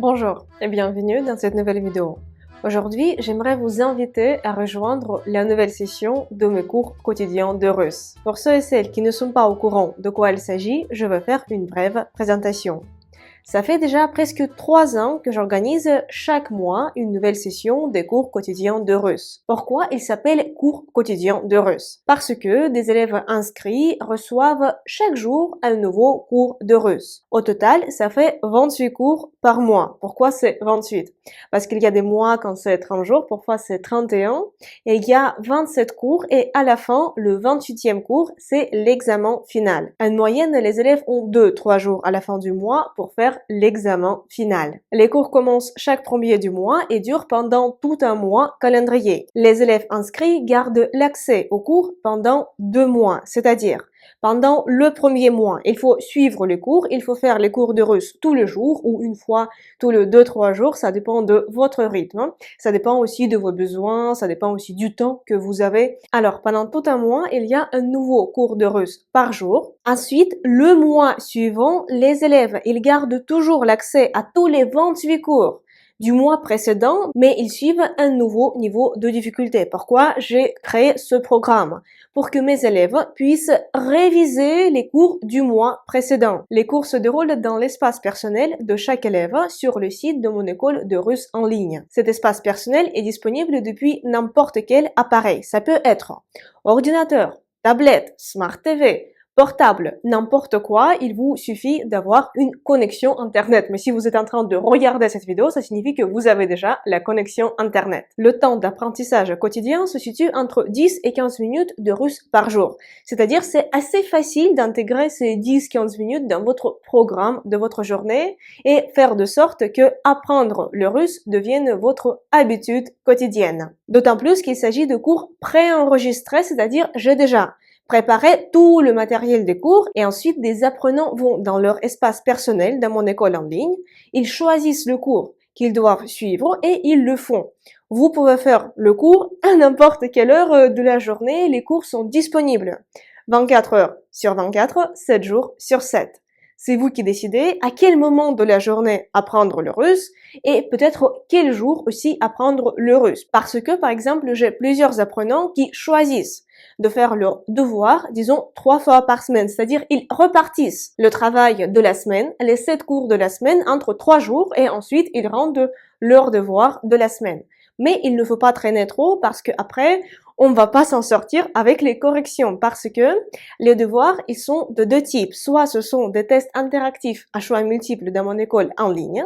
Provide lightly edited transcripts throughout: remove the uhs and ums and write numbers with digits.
Bonjour et bienvenue dans cette nouvelle vidéo. Aujourd'hui, j'aimerais vous inviter à rejoindre la nouvelle session de mes cours quotidiens de russe. Pour ceux et celles qui ne sont pas au courant de quoi il s'agit, je vais faire une brève présentation. Ça fait déjà presque 3 ans que j'organise chaque mois une nouvelle session des cours quotidiens de russe. Pourquoi il s'appelle cours quotidiens de russe? Parce que des élèves inscrits reçoivent chaque jour un nouveau cours de russe. Au total, ça fait 28 cours par mois. Pourquoi c'est 28? Parce qu'il y a des mois quand c'est 30 jours, parfois c'est 31, et il y a 27 cours et à la fin, le 28e cours, c'est l'examen final. En moyenne, les élèves ont 2-3 jours à la fin du mois pour faire l'examen final. Les cours commencent chaque premier du mois et durent pendant tout un mois calendrier. Les élèves inscrits gardent l'accès aux cours pendant 2 mois, c'est-à-dire pendant le premier mois, il faut suivre les cours, il faut faire les cours de russe tous les jours ou une fois tous les 2-3 jours, ça dépend de votre rythme, ça dépend aussi de vos besoins, ça dépend aussi du temps que vous avez. Alors, pendant tout un mois, il y a un nouveau cours de russe par jour. Ensuite, le mois suivant, les élèves, ils gardent toujours l'accès à tous les 28 cours du mois précédent, mais ils suivent un nouveau niveau de difficulté. Pourquoi j'ai créé ce programme? Pour que mes élèves puissent réviser les cours du mois précédent. Les cours se déroulent dans l'espace personnel de chaque élève sur le site de mon école de russe en ligne. Cet espace personnel est disponible depuis n'importe quel appareil. Ça peut être ordinateur, tablette, Smart TV, portable, n'importe quoi, il vous suffit d'avoir une connexion Internet. Mais si vous êtes en train de regarder cette vidéo, ça signifie que vous avez déjà la connexion Internet. Le temps d'apprentissage quotidien se situe entre 10 et 15 minutes de russe par jour. C'est-à-dire, c'est assez facile d'intégrer ces 10-15 minutes dans votre programme de votre journée et faire de sorte que apprendre le russe devienne votre habitude quotidienne. D'autant plus qu'il s'agit de cours préenregistrés, c'est-à-dire j'ai déjà préparer tout le matériel des cours et ensuite des apprenants vont dans leur espace personnel dans mon école en ligne, ils choisissent le cours qu'ils doivent suivre et ils le font. Vous pouvez faire le cours à n'importe quelle heure de la journée, les cours sont disponibles 24 heures sur 24, 7 jours sur 7. C'est vous qui décidez à quel moment de la journée apprendre le russe et peut-être quel jour aussi apprendre le russe. Parce que, par exemple, j'ai plusieurs apprenants qui choisissent de faire leur devoir, disons, 3 fois par semaine. C'est-à-dire, ils repartissent le travail de la semaine, les 7 cours de la semaine, entre 3 jours et ensuite ils rendent leur devoir de la semaine. Mais il ne faut pas traîner trop parce que après, on ne va pas s'en sortir avec les corrections parce que les devoirs, ils sont de 2 types. Soit ce sont des tests interactifs à choix multiples dans mon école en ligne,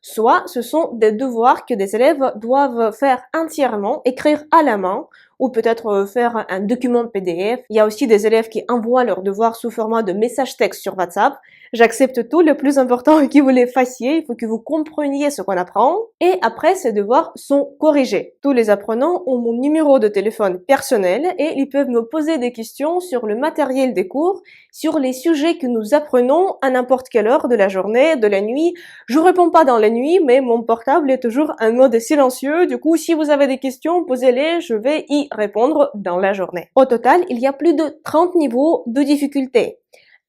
soit ce sont des devoirs que des élèves doivent faire entièrement, écrire à la main ou peut-être faire un document PDF. Il y a aussi des élèves qui envoient leurs devoirs sous format de message texte sur WhatsApp. J'accepte tout, le plus important est que vous les fassiez, il faut que vous compreniez ce qu'on apprend. Et après, ces devoirs sont corrigés. Tous les apprenants ont mon numéro de téléphone personnel et ils peuvent me poser des questions sur le matériel des cours, sur les sujets que nous apprenons à n'importe quelle heure de la journée, de la nuit. Je réponds pas dans la nuit, mais mon portable est toujours en mode silencieux. Du coup, si vous avez des questions, posez-les, je vais y répondre dans la journée. Au total, il y a plus de 30 niveaux de difficulté.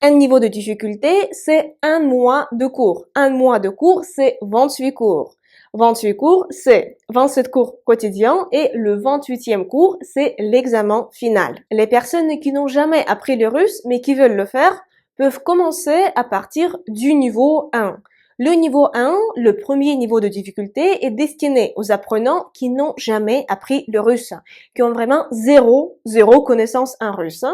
Un niveau de difficulté, c'est un mois de cours. Un mois de cours, c'est 28 cours. 28 cours, c'est 27 cours quotidiens et le 28e cours, c'est l'examen final. Les personnes qui n'ont jamais appris le russe mais qui veulent le faire peuvent commencer à partir du niveau 1. Le niveau 1, le premier niveau de difficulté, est destiné aux apprenants qui n'ont jamais appris le russe, qui ont vraiment zéro connaissance en russe.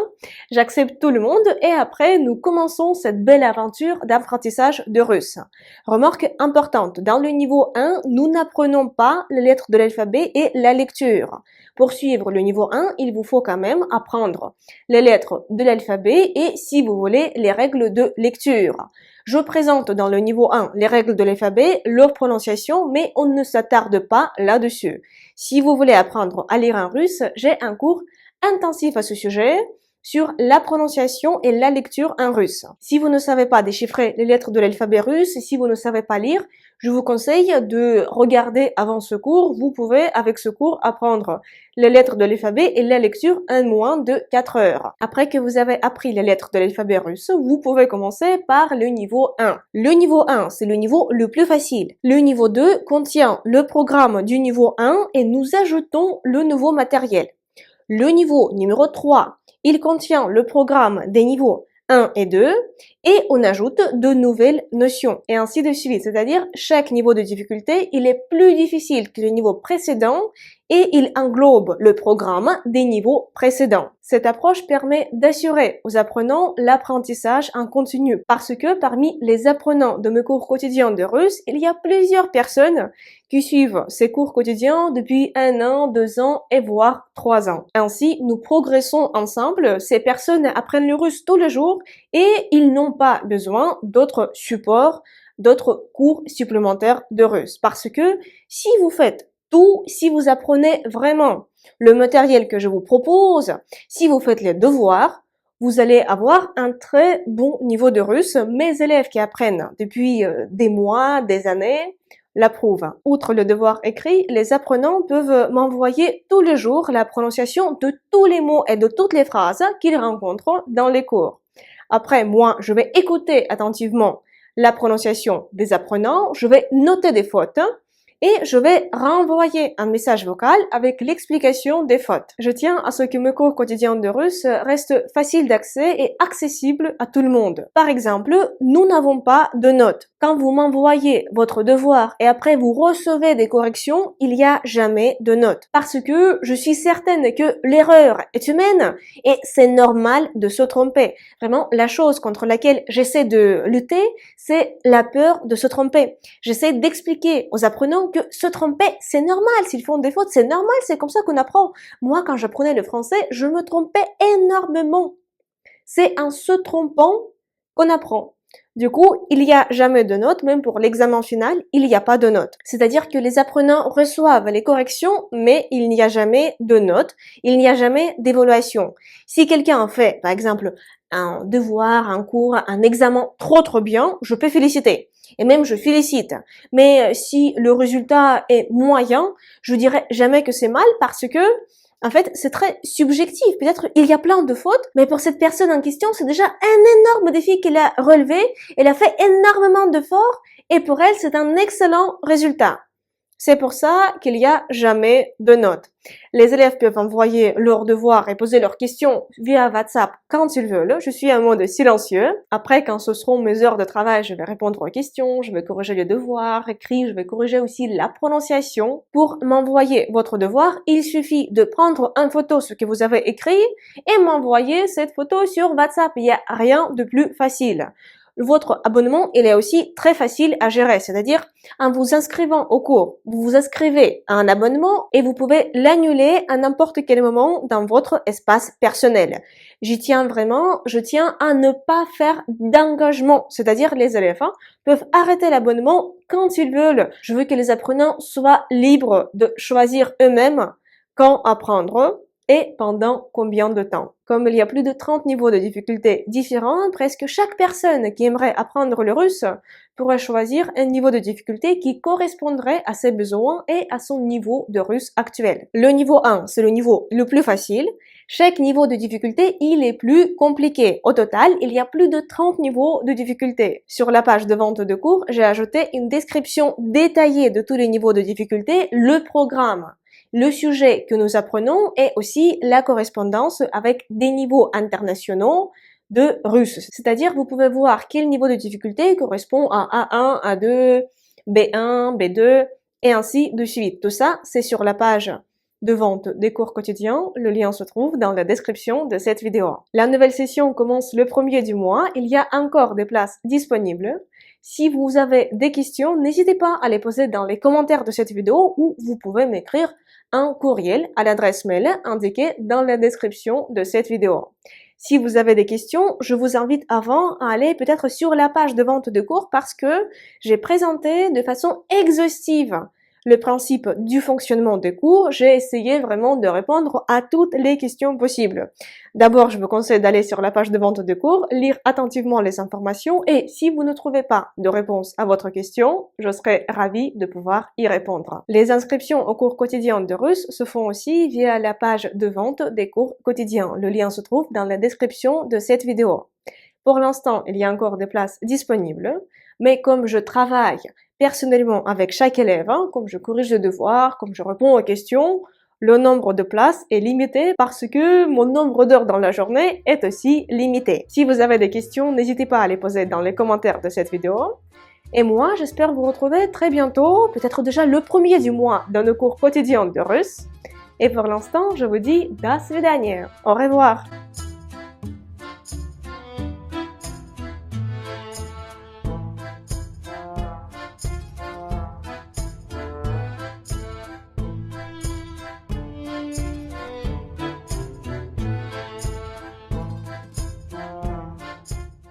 J'accepte tout le monde et après, nous commençons cette belle aventure d'apprentissage de russe. Remarque importante, dans le niveau 1, nous n'apprenons pas les lettres de l'alphabet et la lecture. Pour suivre le niveau 1, il vous faut quand même apprendre les lettres de l'alphabet et, si vous voulez, les règles de lecture. Je présente dans le niveau 1 les règles de l'alphabet, leur prononciation, mais on ne s'attarde pas là-dessus. Si vous voulez apprendre à lire en russe, j'ai un cours intensif à ce sujet sur la prononciation et la lecture en russe. Si vous ne savez pas déchiffrer les lettres de l'alphabet russe, si vous ne savez pas lire, je vous conseille de regarder avant ce cours. Vous pouvez, avec ce cours, apprendre les lettres de l'alphabet et la lecture en moins de 4 heures. Après que vous avez appris les lettres de l'alphabet russe, vous pouvez commencer par le niveau 1. Le niveau 1, c'est le niveau le plus facile. Le niveau 2 contient le programme du niveau 1 et nous ajoutons le nouveau matériel. Le niveau numéro 3, il contient le programme des niveaux 1 et 2 et on ajoute de nouvelles notions et ainsi de suite. C'est-à-dire chaque niveau de difficulté, il est plus difficile que le niveau précédent et il englobe le programme des niveaux précédents. Cette approche permet d'assurer aux apprenants l'apprentissage en continu parce que parmi les apprenants de mes cours quotidiens de russe, il y a plusieurs personnes qui suivent ces cours quotidiens depuis 1 an, 2 ans et voire 3 ans. Ainsi, nous progressons ensemble. Ces personnes apprennent le russe tous les jours et ils n'ont pas besoin d'autres supports, d'autres cours supplémentaires de russe. Parce que si vous faites tout, si vous apprenez vraiment le matériel que je vous propose, si vous faites les devoirs, vous allez avoir un très bon niveau de russe. Mes élèves qui apprennent depuis des mois, des années, l'approuvent. Outre le devoir écrit, les apprenants peuvent m'envoyer tous les jours la prononciation de tous les mots et de toutes les phrases qu'ils rencontrent dans les cours. Après, moi, je vais écouter attentivement la prononciation des apprenants, je vais noter des fautes et je vais renvoyer un message vocal avec l'explication des fautes. Je tiens à ce que mes cours quotidiens de russe restent faciles d'accès et accessibles à tout le monde. Par exemple, nous n'avons pas de notes. Quand vous m'envoyez votre devoir et après vous recevez des corrections, il n'y a jamais de notes. Parce que je suis certaine que l'erreur est humaine et c'est normal de se tromper. Vraiment, la chose contre laquelle j'essaie de lutter, c'est la peur de se tromper. J'essaie d'expliquer aux apprenants que se tromper, c'est normal. S'ils font des fautes, c'est normal. C'est comme ça qu'on apprend. Moi, quand j'apprenais le français, je me trompais énormément. C'est en se trompant qu'on apprend. Du coup, il n'y a jamais de notes, même pour l'examen final, il n'y a pas de notes. C'est-à-dire que les apprenants reçoivent les corrections, mais il n'y a jamais de notes, il n'y a jamais d'évaluation. Si quelqu'un fait, par exemple, un devoir, un cours, un examen trop bien, je peux féliciter. Et même je félicite. Mais si le résultat est moyen, je dirais jamais que c'est mal parce que en fait, c'est très subjectif. Peut-être il y a plein de fautes, mais pour cette personne en question, c'est déjà un énorme défi qu'elle a relevé. Elle a fait énormément d'efforts et pour elle, c'est un excellent résultat. C'est pour ça qu'il n'y a jamais de notes. Les élèves peuvent envoyer leurs devoirs et poser leurs questions via WhatsApp quand ils veulent. Je suis en mode silencieux. Après, quand ce seront mes heures de travail, je vais répondre aux questions, je vais corriger les devoirs écrits, je vais corriger aussi la prononciation. Pour m'envoyer votre devoir, il suffit de prendre en photo ce que vous avez écrit et m'envoyer cette photo sur WhatsApp. Il n'y a rien de plus facile. Votre abonnement, il est aussi très facile à gérer, c'est-à-dire en vous inscrivant au cours, vous vous inscrivez à un abonnement et vous pouvez l'annuler à n'importe quel moment dans votre espace personnel. J'y tiens vraiment, je tiens à ne pas faire d'engagement, c'est-à-dire les élèves peuvent arrêter l'abonnement quand ils veulent. Je veux que les apprenants soient libres de choisir eux-mêmes quand apprendre et pendant combien de temps. Comme il y a plus de 30 niveaux de difficulté différents, presque chaque personne qui aimerait apprendre le russe pourrait choisir un niveau de difficulté qui correspondrait à ses besoins et à son niveau de russe actuel. Le niveau 1, c'est le niveau le plus facile. Chaque niveau de difficulté, il est plus compliqué. Au total, il y a plus de 30 niveaux de difficulté. Sur la page de vente de cours, j'ai ajouté une description détaillée de tous les niveaux de difficulté, le programme, le sujet que nous apprenons et aussi la correspondance avec des niveaux internationaux de russe. C'est-à-dire, vous pouvez voir quel niveau de difficulté correspond à A1, A2, B1, B2 et ainsi de suite. Tout ça, c'est sur la page de vente des cours quotidiens. Le lien se trouve dans la description de cette vidéo. La nouvelle session commence le 1er du mois. Il y a encore des places disponibles. Si vous avez des questions, n'hésitez pas à les poser dans les commentaires de cette vidéo ou vous pouvez m'écrire un courriel à l'adresse mail indiquée dans la description de cette vidéo. Si vous avez des questions, je vous invite avant à aller peut-être sur la page de vente de cours parce que j'ai présenté de façon exhaustive le principe du fonctionnement des cours, j'ai essayé vraiment de répondre à toutes les questions possibles. D'abord, je vous conseille d'aller sur la page de vente de cours, lire attentivement les informations et si vous ne trouvez pas de réponse à votre question, je serai ravie de pouvoir y répondre. Les inscriptions aux cours quotidiens de russe se font aussi via la page de vente des cours quotidiens. Le lien se trouve dans la description de cette vidéo. Pour l'instant, il y a encore des places disponibles, mais comme je travaille personnellement avec chaque élève, comme je corrige les devoirs, comme je réponds aux questions, le nombre de places est limité parce que mon nombre d'heures dans la journée est aussi limité. Si vous avez des questions, n'hésitez pas à les poser dans les commentaires de cette vidéo. Et moi, j'espère vous retrouver très bientôt, peut-être déjà le 1er du mois, dans nos cours quotidiens de russe. Et pour l'instant, je vous dis до свидания. Au revoir.